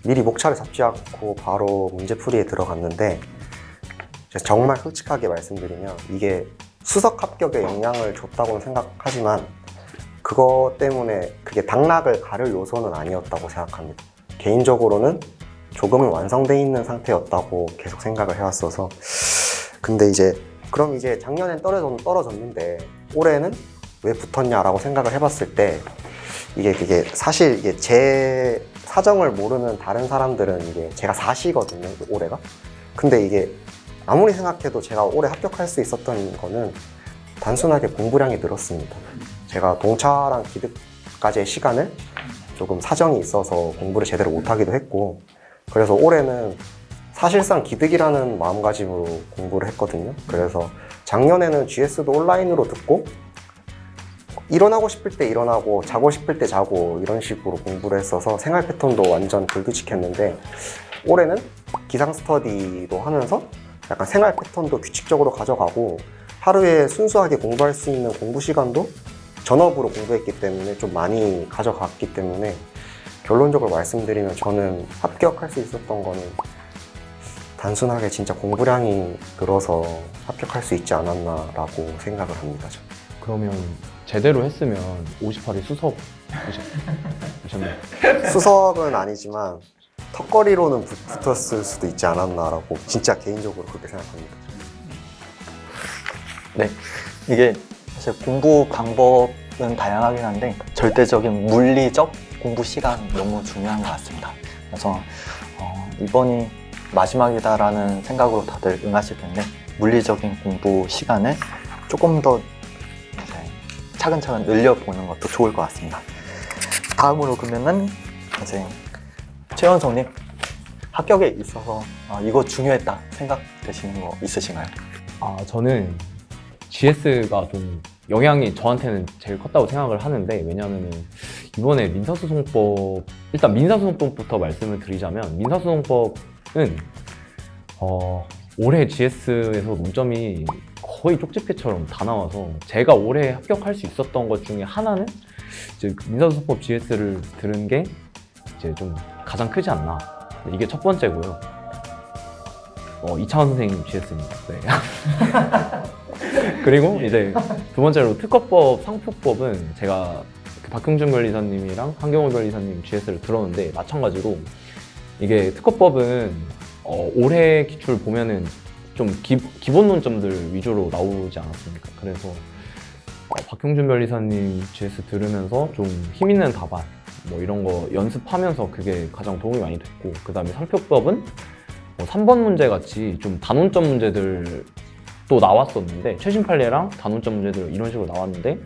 미리 목차를 잡지 않고 바로 문제풀이에 들어갔는데, 정말 솔직하게 말씀드리면 이게 수석 합격에 영향을 줬다고는 생각하지만 그것 때문에 그게 당락을 가를 요소는 아니었다고 생각합니다. 개인적으로는 조금은 완성돼 있는 상태였다고 계속 생각을 해왔어서. 근데 그럼 이제 작년엔 떨어졌는데 올해는 왜 붙었냐라고 생각을 해봤을 때, 이게 사실 이게 제 사정을 모르는 다른 사람들은 이게 제가 4시거든요, 올해가. 근데 이게 아무리 생각해도 제가 올해 합격할 수 있었던 거는 단순하게 공부량이 늘었습니다. 제가 동차랑 기득까지의 시간을 조금 사정이 있어서 공부를 제대로 못하기도 했고, 그래서 올해는 사실상 기득이라는 마음가짐으로 공부를 했거든요. 그래서 작년에는 GS도 온라인으로 듣고 일어나고 싶을 때 일어나고 자고 싶을 때 자고 이런 식으로 공부를 했어서 생활 패턴도 완전 불규칙했는데, 올해는 기상 스터디도 하면서 약간 생활 패턴도 규칙적으로 가져가고 하루에 순수하게 공부할 수 있는 공부 시간도 전업으로 공부했기 때문에 좀 많이 가져갔기 때문에, 결론적으로 말씀드리면 저는 합격할 수 있었던 거는 단순하게 진짜 공부량이 늘어서 합격할 수 있지 않았나라고 생각을 합니다. 저는. 그러면 제대로 했으면 58이 수석 오셨네요. 수석은 아니지만 턱걸이로는 붙었을 수도 있지 않았나라고 진짜 개인적으로 그렇게 생각합니다. 네, 이게 사실 공부 방법은 다양하긴 한데 절대적인 물리적 공부 시간 너무 중요한 것 같습니다. 그래서 이번이 마지막이다라는 생각으로 다들 응하실 텐데, 물리적인 공부 시간을 조금 더 이제 차근차근 늘려보는 것도 좋을 것 같습니다. 다음으로 그러면은 이제 최원성님, 합격에 있어서 이거 중요했다 생각되시는 거 있으신가요? 저는 GS가 좀 영향이 저한테는 제일 컸다고 생각을 하는데, 왜냐하면 이번에 민사소송법, 일단 민사소송법부터 말씀을 드리자면, 민사소송법은 올해 GS에서 논점이 거의 쪽집게처럼 다 나와서 제가 올해 합격할 수 있었던 것 중에 하나는 이제 민사소송법 GS를 들은 게 이제 좀 가장 크지 않나. 이게 첫 번째고요. 이창원 선생님 GS입니다. 네. 그리고 이제 두 번째로 특허법, 상표법은 제가 박형준 변리사님이랑 한경호 변리사님 GS를 들었는데, 마찬가지로 이게 특허법은 올해 기출 보면은 좀 기본 논점들 위주로 나오지 않았습니까? 그래서 박형준 변리사님 GS 들으면서 좀 힘 있는 답안 뭐 이런 거 연습하면서 그게 가장 도움이 많이 됐고, 그 다음에 상표법은 3번 문제 같이 좀 단원점 문제들 또 나왔었는데, 최신 판례랑 단원점 문제들 이런 식으로 나왔는데,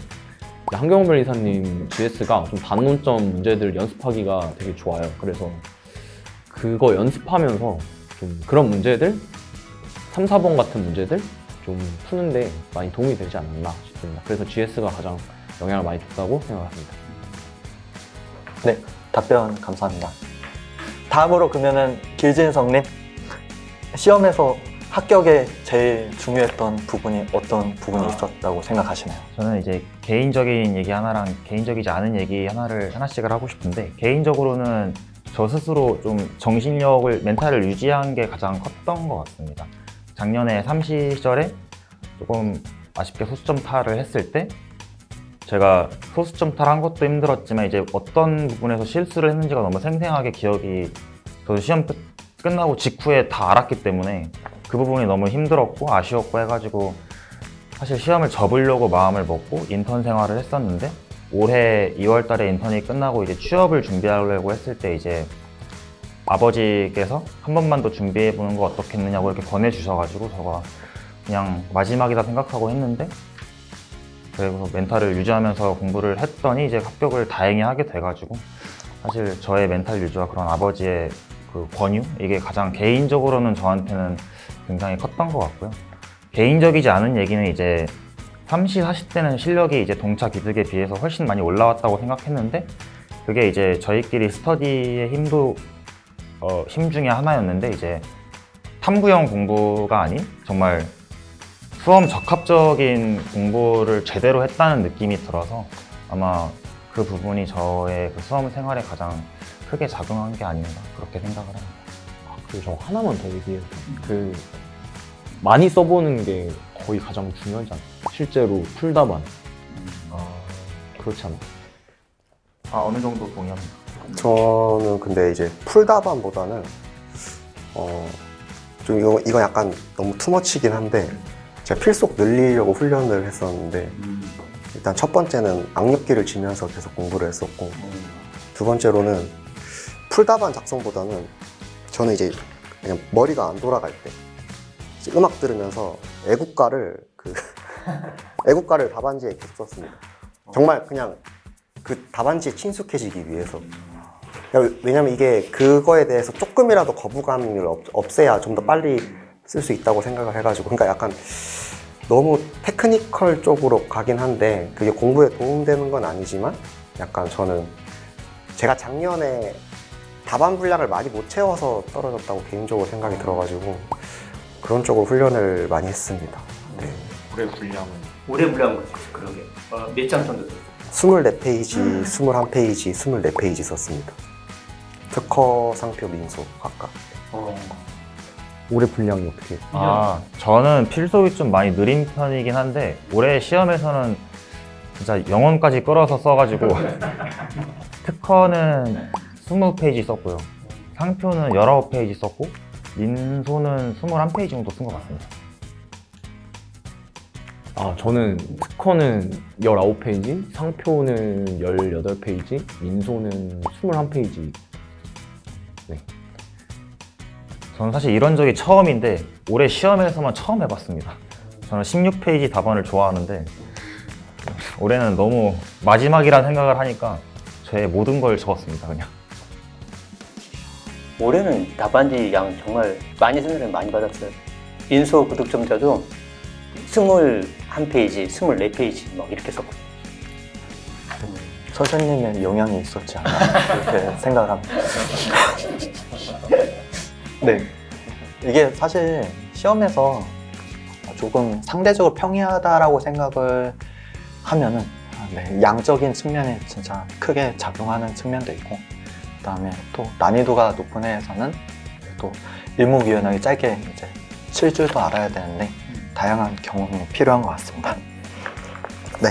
한경호 변리사님 GS가 좀 단원점 문제들 연습하기가 되게 좋아요. 그래서 그거 연습하면서 좀 그런 문제들 3, 4번 같은 문제들 좀 푸는데 많이 도움이 되지 않았나 싶습니다. 그래서 GS가 가장 영향을 많이 줬다고 생각합니다. 네, 답변 감사합니다. 다음으로 그러면은 길진성님, 시험에서 합격에 제일 중요했던 부분이 어떤 부분이 있었다고 생각하시나요? 저는 이제 개인적인 얘기 하나랑 개인적이지 않은 얘기 하나씩을 하고 싶은데, 개인적으로는 저 스스로 좀 정신력을, 멘탈을 유지한 게 가장 컸던 것 같습니다. 작년에 3시 시절에 조금 아쉽게 소수점 탈을 했을 때, 제가 소수점 탈한 것도 힘들었지만 이제 어떤 부분에서 실수를 했는지가 너무 생생하게 기억이, 저도 시험 끝나고 직후에 다 알았기 때문에 그 부분이 너무 힘들었고 아쉬웠고 해가지고 사실 시험을 접으려고 마음을 먹고 인턴 생활을 했었는데 올해 2월 달에 인턴이 끝나고 이제 취업을 준비하려고 했을 때 이제 아버지께서 한 번만 더 준비해 보는 거 어떻겠느냐고 이렇게 권해주셔가지고 제가 그냥 마지막이다 생각하고 했는데 그리고 멘탈을 유지하면서 공부를 했더니 이제 합격을 다행히 하게 돼가지고 사실 저의 멘탈 유지와 그런 아버지의 그 권유 이게 가장 개인적으로는 저한테는 굉장히 컸던 것 같고요. 개인적이지 않은 얘기는 이제 30, 40대는 실력이 이제 동차 기득에 비해서 훨씬 많이 올라왔다고 생각했는데 그게 이제 저희끼리 스터디의 힘도 힘 중에 하나였는데 이제 탐구형 공부가 아닌 정말 수험 적합적인 공부를 제대로 했다는 느낌이 들어서 아마 그 부분이 저의 그 수험 생활에 가장 크게 작용한 게 아닌가 그렇게 생각을 합니다. 그리고 저 하나만 더 얘기해서 그 많이 써보는 게 거의 가장 중요하지 않아요? 실제로 풀다만 그렇지 않아요? 어느 정도 동의합니다. 저는 근데 이제 풀다반보다는 좀 이거 약간 너무 투머치긴 한데 제가 필속 늘리려고 훈련을 했었는데 일단 첫 번째는 악력기를 지면서 계속 공부를 했었고 두 번째로는 풀다반 작성보다는 저는 이제 그냥 머리가 안 돌아갈 때 이제 음악 들으면서 애국가를 애국가를 답안지에 계속 썼습니다. 정말 그냥 그 답안지에 친숙해지기 위해서. 왜냐면 이게 그거에 대해서 조금이라도 거부감을 없애야 좀 더 빨리 쓸 수 있다고 생각을 해가지고 그러니까 약간 너무 테크니컬 쪽으로 가긴 한데 그게 공부에 도움되는 건 아니지만 약간 저는 제가 작년에 답안 분량을 많이 못 채워서 떨어졌다고 개인적으로 생각이 들어가지고 그런 쪽으로 훈련을 많이 했습니다. 네. 올해 물량 거지, 그러게. 몇 장 정도 썼어요? 24페이지, 21페이지, 24페이지 썼습니다. 특허, 상표, 민소 각각. 올해 분량이 어떻게 저는 필속이 좀 많이 느린 편이긴 한데 올해 시험에서는 진짜 영혼까지 끌어서 써가지고 특허는 20페이지 썼고요. 상표는 19페이지 썼고 민소는 21페이지 정도 쓴 것 같습니다. 저는 특허는 19페이지, 상표는 18페이지, 민소는 21페이지. 네. 저는 사실 이런 적이 처음인데 올해 시험에서만 처음 해봤습니다. 저는 16페이지 답안을 좋아하는데 올해는 너무 마지막이라는 생각을 하니까 제 모든 걸 적었습니다, 그냥. 올해는 답안지 양 정말 많이 쓰는 사람이 많이 받았어요. 인소 구독점자도 21페이지, 24페이지 막 이렇게 썼고. 선생님의 영향이 있었지 않나 그렇게 생각을 합니다. 네, 이게 사실 시험에서 조금 상대적으로 평이하다라고 생각을 하면은 양적인 측면에 진짜 크게 작용하는 측면도 있고 그다음에 또 난이도가 높은 애에서는 또 일목요연하게 짧게 이제 칠 줄도 알아야 되는데 다양한 경험이 필요한 것 같습니다. 네,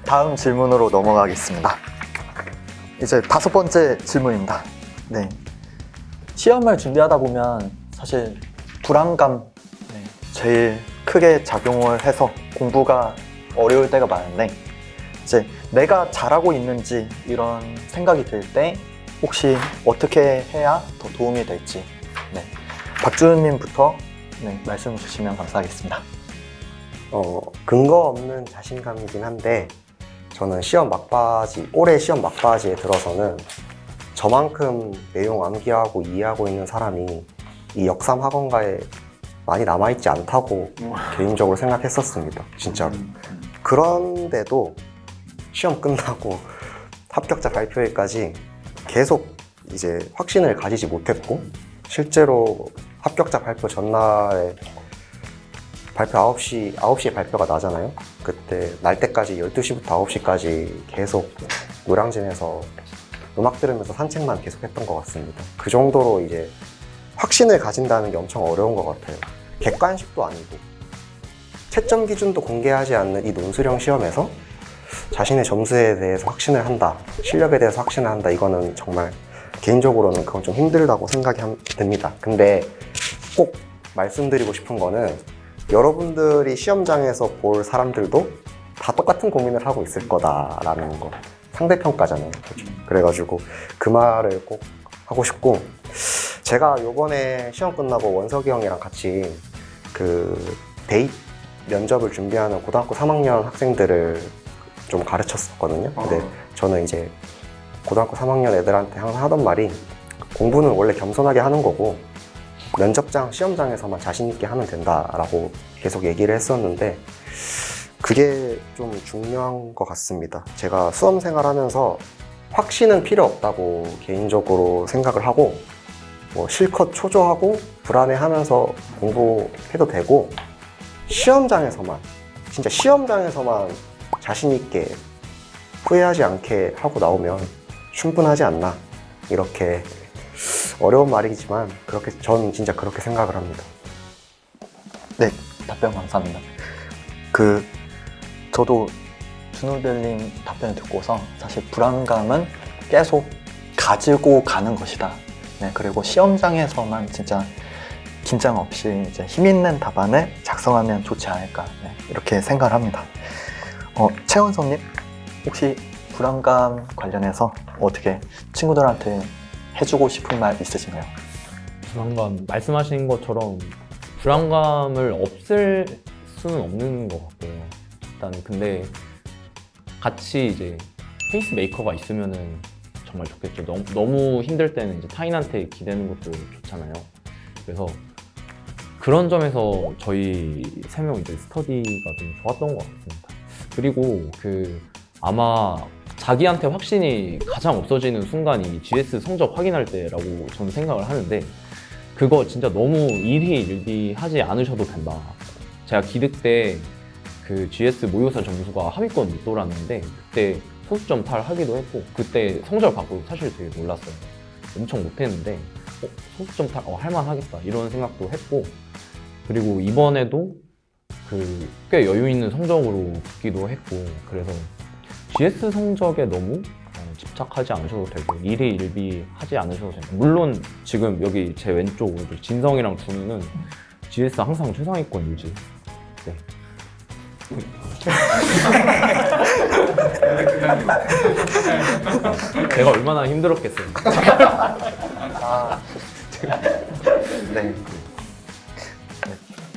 다음 질문으로 넘어가겠습니다. 이제 5번째 질문입니다. 네, 시험을 준비하다 보면 사실 불안감 제일 크게 작용을 해서 공부가 어려울 때가 많은데 이제 내가 잘하고 있는지 이런 생각이 들 때 혹시 어떻게 해야 더 도움이 될지 박주은님부터 말씀 주시면 감사하겠습니다. 근거 없는 자신감이긴 한데 저는 올해 시험 막바지에 들어서는 저만큼 내용 암기하고 이해하고 있는 사람이 이 역삼 학원가에 많이 남아있지 않다고 개인적으로 생각했었습니다. 진짜로. 그런데도 시험 끝나고 합격자 발표회까지 계속 이제 확신을 가지지 못했고 실제로 합격자 발표 전날에 발표 9시에 발표가 나잖아요. 그때 날 때까지 12시부터 9시까지 계속 노량진에서 음악 들으면서 산책만 계속 했던 것 같습니다. 그 정도로 이제 확신을 가진다는 게 엄청 어려운 것 같아요. 객관식도 아니고 채점 기준도 공개하지 않는 이 논술형 시험에서 자신의 점수에 대해서 확신을 한다, 실력에 대해서 확신을 한다, 이거는 정말 개인적으로는 그건 좀 힘들다고 생각이 듭니다. 근데 꼭 말씀드리고 싶은 거는 여러분들이 시험장에서 볼 사람들도 다 똑같은 고민을 하고 있을 거다라는 거. 상대평가잖아요. 그렇죠? 그래가지고 그 말을 꼭 하고 싶고, 제가 요번에 시험 끝나고 원석이 형이랑 같이 그 대입 면접을 준비하는 고등학교 3학년 학생들을 좀 가르쳤었거든요. 근데 저는 이제 고등학교 3학년 애들한테 항상 하던 말이, 공부는 원래 겸손하게 하는 거고 면접장, 시험장에서만 자신 있게 하면 된다라고 계속 얘기를 했었는데, 그게 좀 중요한 것 같습니다. 제가 수험 생활하면서 확신은 필요 없다고 개인적으로 생각을 하고, 뭐 실컷 초조하고 불안해하면서 공부해도 되고, 시험장에서만, 진짜 시험장에서만 자신 있게 후회하지 않게 하고 나오면 충분하지 않나, 이렇게 어려운 말이지만 그렇게 저는 진짜 그렇게 생각을 합니다. 네, 답변 감사합니다. 저도 준호별님 답변을 듣고서 사실 불안감은 계속 가지고 가는 것이다. 네, 그리고 시험장에서만 진짜 긴장 없이 이제 힘 있는 답안을 작성하면 좋지 않을까, 네, 이렇게 생각을 합니다. 최원성님, 혹시 불안감 관련해서 어떻게 친구들한테 해주고 싶은 말 있으신가요? 불안감, 말씀하신 것처럼 불안감을 없앨 수는 없는 것 같고요. 일단 근데 같이 이제 페이스메이커가 있으면은 정말 좋겠죠. 너무 힘들 때는 이제 타인한테 기대는 것도 좋잖아요. 그래서 그런 점에서 저희 3명 이제 스터디가 좀 좋았던 것 같습니다. 그리고 아마 자기한테 확신이 가장 없어지는 순간이 GS 성적 확인할 때라고 저는 생각을 하는데, 그거 진짜 너무 일희일비하지 않으셔도 된다. 제가 기득 때 GS 모의고사 점수가 하위권 못 돌았는데 그때 소수점 탈하기도 했고, 그때 성적 받고 사실 되게 놀랐어요. 엄청 못했는데 소수점 탈 할만하겠다 이런 생각도 했고, 그리고 이번에도 꽤 여유 있는 성적으로 붙기도 했고, 그래서 GS 성적에 너무 집착하지 않으셔도 되고 일희일비하지 않으셔도 되고, 물론 지금 여기 제 왼쪽 오른쪽 진성이랑 준우는 GS 항상 최상위권 유지. 네. 내가 얼마나 힘들었겠어요. 네.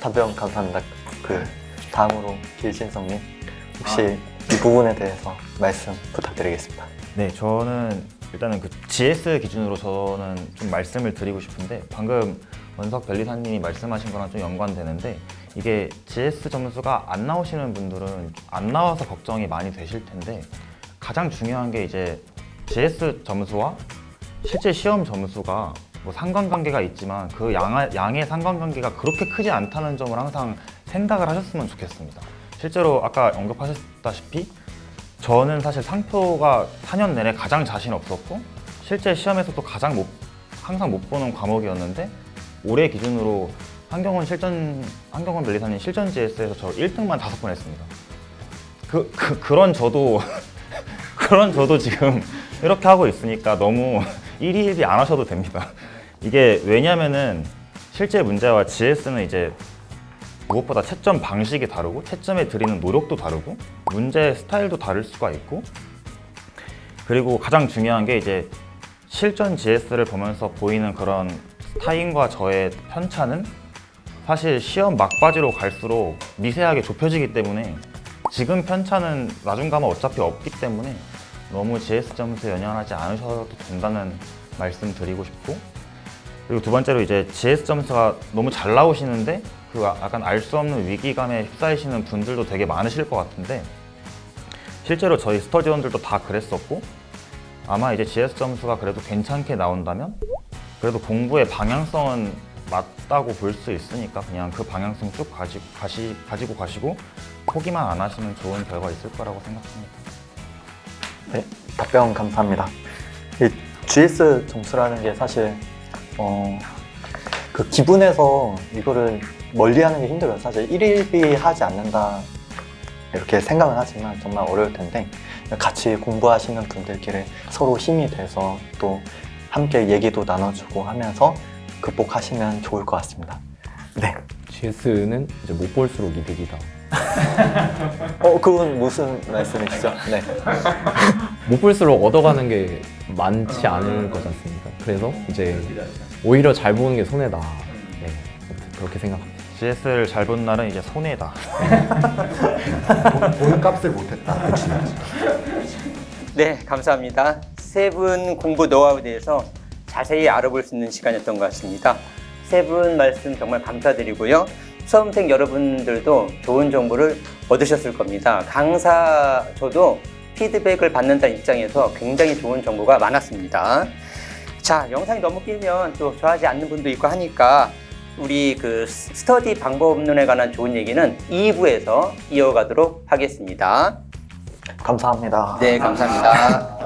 답변 감사합니다. 다음으로 길진성님, 혹시 이 부분에 대해서 말씀 부탁드리겠습니다. 네, 저는 일단은 GS 기준으로 저는 좀 말씀을 드리고 싶은데, 방금 원석 변리사님이 말씀하신 거랑 좀 연관되는데, 이게 GS 점수가 안 나오시는 분들은 안 나와서 걱정이 많이 되실 텐데, 가장 중요한 게 이제 GS 점수와 실제 시험 점수가 뭐 상관관계가 있지만 그 양의 상관관계가 그렇게 크지 않다는 점을 항상 생각을 하셨으면 좋겠습니다. 실제로 아까 언급하셨다시피 저는 사실 상표가 4년 내내 가장 자신 없었고, 실제 시험에서도 항상 못 보는 과목이었는데, 올해 기준으로 한경원 변리사님 실전 GS에서 저 1등만 5번 했습니다. 그런 저도 그런 저도 지금 이렇게 하고 있으니까 너무 일희일비 안 하셔도 됩니다. 이게 왜냐면은 실제 문제와 GS는 이제 무엇보다 채점 방식이 다르고 채점에 들이는 노력도 다르고 문제 스타일도 다를 수가 있고, 그리고 가장 중요한 게 이제 실전 GS를 보면서 보이는 그런 타인과 저의 편차는 사실 시험 막바지로 갈수록 미세하게 좁혀지기 때문에, 지금 편차는 나중 가면 어차피 없기 때문에 너무 GS 점수에 연연하지 않으셔도 된다는 말씀 드리고 싶고, 그리고 두 번째로 이제 GS 점수가 너무 잘 나오시는데 약간 알 수 없는 위기감에 휩싸이시는 분들도 되게 많으실 것 같은데, 실제로 저희 스터디원들도 다 그랬었고, 아마 이제 GS 점수가 그래도 괜찮게 나온다면 그래도 공부의 방향성은 맞다고 볼 수 있으니까 그냥 그 방향성 쭉 가지고 가시고 포기만 안 하시면 좋은 결과 있을 거라고 생각합니다. 네, 답변 감사합니다. 이 GS 점수라는 게 사실 그 기분에서 이거를 멀리하는 게 힘들어요. 사실 일일비하지 않는다 이렇게 생각은 하지만 정말 어려울 텐데, 같이 공부하시는 분들끼리 서로 힘이 돼서 또 함께 얘기도 나눠주고 하면서 극복하시면 좋을 것 같습니다. 네. GS는 이제 못 볼수록 이득이다. 그건 무슨 말씀이시죠? 네. 못 볼수록 얻어가는 게 많지 않을 것 같습니다. 그래서 이제 오히려 잘 보는 게 손해다. 네, 그렇게 생각합니다. GS를 잘 본 날은 이제 손해다. 돈값을 못했다. 그치. 네, 감사합니다. 세 분 공부 노하우에 대해서 자세히 알아볼 수 있는 시간이었던 것 같습니다. 세 분 말씀 정말 감사드리고요. 수험생 여러분들도 좋은 정보를 얻으셨을 겁니다. 강사 저도 피드백을 받는다는 입장에서 굉장히 좋은 정보가 많았습니다. 자, 영상이 너무 길면 또 좋아하지 않는 분도 있고 하니까 우리 그 스터디 방법론에 관한 좋은 얘기는 2부에서 이어가도록 하겠습니다. 감사합니다. 네, 감사합니다.